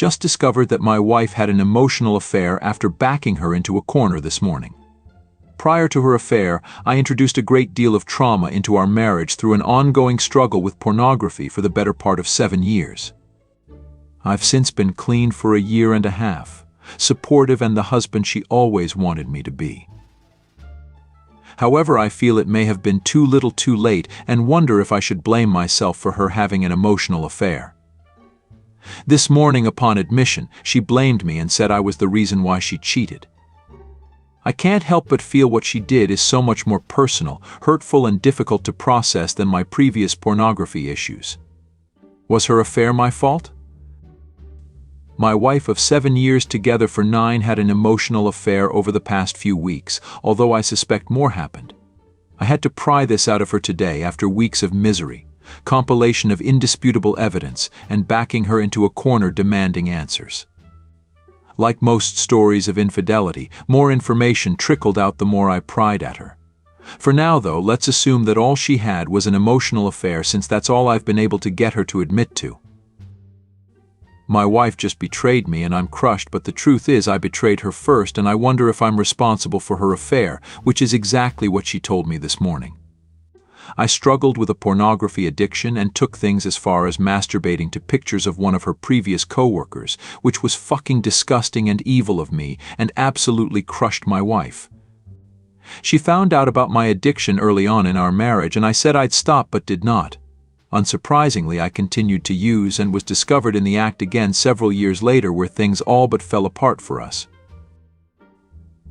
just discovered that my wife had an emotional affair after backing her into a corner this morning. Prior to her affair, I introduced a great deal of trauma into our marriage through an ongoing struggle with pornography for the better part of 7 years. I've since been clean for a year and a half, supportive and the husband she always wanted me to be. However, I feel it may have been too little too late and wonder if I should blame myself for her having an emotional affair. This morning, upon admission, she blamed me and said I was the reason why she cheated. I can't help but feel what she did is so much more personal, hurtful, and difficult to process than my previous pornography issues. Was her affair my fault? My wife of 7 years together for 9 had an emotional affair over the past few weeks, although I suspect more happened. I had to pry this out of her today after weeks of misery, compilation of indisputable evidence, and backing her into a corner demanding answers. Like most stories of infidelity, more information trickled out the more I pried at her. For now, though, let's assume that all she had was an emotional affair, since that's all I've been able to get her to admit to. My wife just betrayed me and I'm crushed, but the truth is I betrayed her first, and I wonder if I'm responsible for her affair, which is exactly what she told me this morning. I struggled with a pornography addiction and took things as far as masturbating to pictures of one of her previous co-workers, which was fucking disgusting and evil of me and absolutely crushed my wife. She found out about my addiction early on in our marriage, and I said I'd stop but did not. Unsurprisingly, I continued to use and was discovered in the act again several years later, where things all but fell apart for us.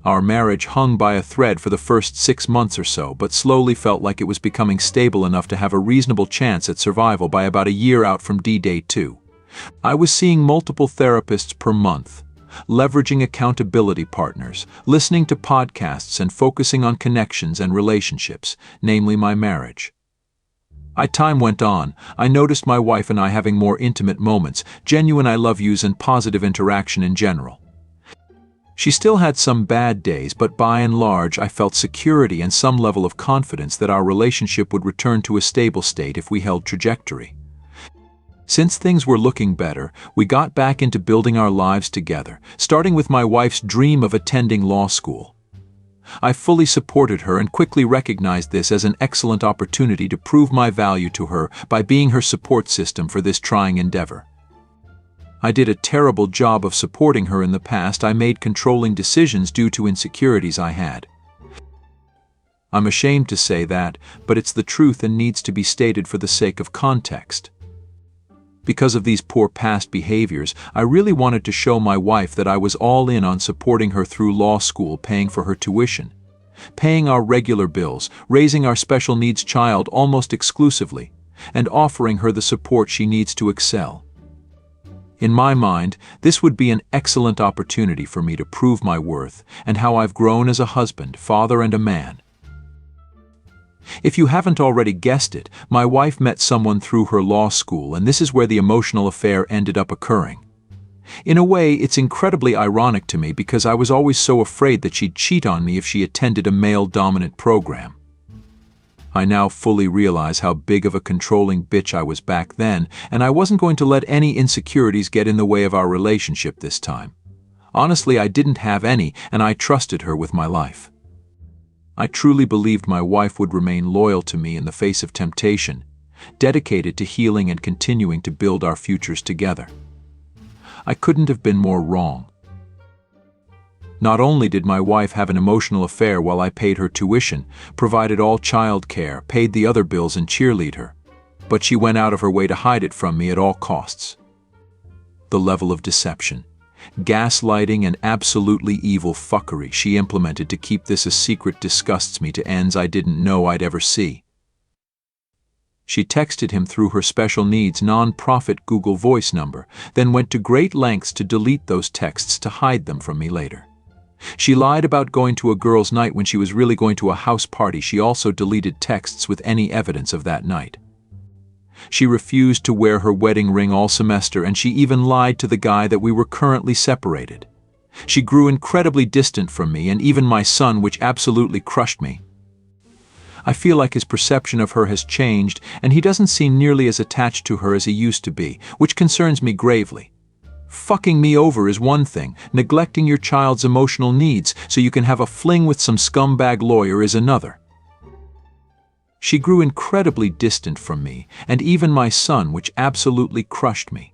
Our marriage hung by a thread for the first 6 months or so, but slowly felt like it was becoming stable enough to have a reasonable chance at survival by about a year out from D-Day 2. I was seeing multiple therapists per month, leveraging accountability partners, listening to podcasts, and focusing on connections and relationships, namely my marriage. As time went on, I noticed my wife and I having more intimate moments, genuine I love yous, and positive interaction in general. She still had some bad days, but by and large I felt security and some level of confidence that our relationship would return to a stable state if we held trajectory. Since things were looking better, we got back into building our lives together, starting with my wife's dream of attending law school. I fully supported her and quickly recognized this as an excellent opportunity to prove my value to her by being her support system for this trying endeavor. I did a terrible job of supporting her in the past. I made controlling decisions due to insecurities I had. I'm ashamed to say that, but it's the truth and needs to be stated for the sake of context. Because of these poor past behaviors, I really wanted to show my wife that I was all in on supporting her through law school, paying for her tuition, paying our regular bills, raising our special needs child almost exclusively, and offering her the support she needs to excel. In my mind, this would be an excellent opportunity for me to prove my worth and how I've grown as a husband, father, and a man. If you haven't already guessed it, my wife met someone through her law school, and this is where the emotional affair ended up occurring. In a way, it's incredibly ironic to me because I was always so afraid that she'd cheat on me if she attended a male-dominant program. I now fully realize how big of a controlling bitch I was back then, and I wasn't going to let any insecurities get in the way of our relationship this time. Honestly, I didn't have any, and I trusted her with my life. I truly believed my wife would remain loyal to me in the face of temptation, dedicated to healing and continuing to build our futures together. I couldn't have been more wrong. Not only did my wife have an emotional affair while I paid her tuition, provided all child care, paid the other bills, and cheerlead her, but she went out of her way to hide it from me at all costs. The level of deception, gaslighting, and absolutely evil fuckery she implemented to keep this a secret disgusts me to ends I didn't know I'd ever see. She texted him through her special needs non-profit Google Voice number, then went to great lengths to delete those texts to hide them from me later. She lied about going to a girls' night when she was really going to a house party. She also deleted texts with any evidence of that night. She refused to wear her wedding ring all semester, and she even lied to the guy that we were currently separated. She grew incredibly distant from me and even my son, which absolutely crushed me. I feel like his perception of her has changed, and he doesn't seem nearly as attached to her as he used to be, which concerns me gravely. Fucking me over is one thing, neglecting your child's emotional needs so you can have a fling with some scumbag lawyer is another. She grew incredibly distant from me, and even my son, which absolutely crushed me.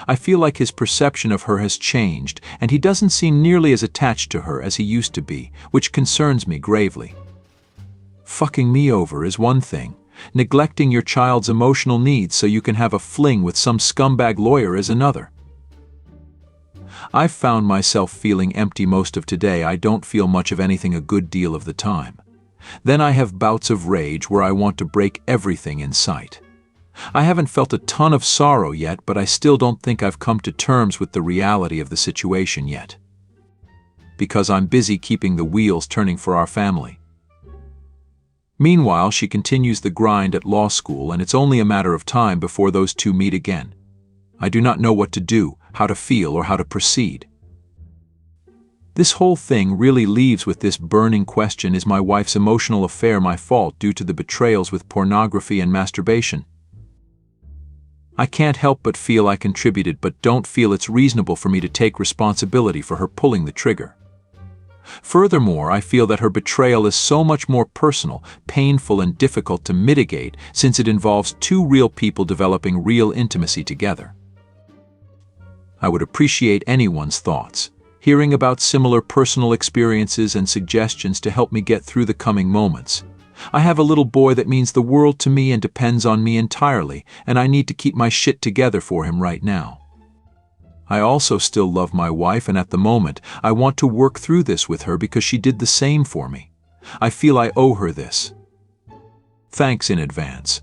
I feel like his perception of her has changed, and he doesn't seem nearly as attached to her as he used to be, which concerns me gravely. Fucking me over is one thing, neglecting your child's emotional needs so you can have a fling with some scumbag lawyer is another. I've found myself feeling empty most of today. I don't feel much of anything a good deal of the time. Then I have bouts of rage where I want to break everything in sight. I haven't felt a ton of sorrow yet, but I still don't think I've come to terms with the reality of the situation yet. Because I'm busy keeping the wheels turning for our family. Meanwhile, she continues the grind at law school, and it's only a matter of time before those two meet again. I do not know what to do, how to feel, or how to proceed. This whole thing really leaves with this burning question: is my wife's emotional affair my fault due to the betrayals with pornography and masturbation? I can't help but feel I contributed, but don't feel it's reasonable for me to take responsibility for her pulling the trigger. Furthermore, I feel that her betrayal is so much more personal, painful, and difficult to mitigate since it involves two real people developing real intimacy together. I would appreciate anyone's thoughts, hearing about similar personal experiences and suggestions to help me get through the coming moments. I have a little boy that means the world to me and depends on me entirely, and I need to keep my shit together for him right now. I also still love my wife, and at the moment, I want to work through this with her because she did the same for me. I feel I owe her this. Thanks in advance.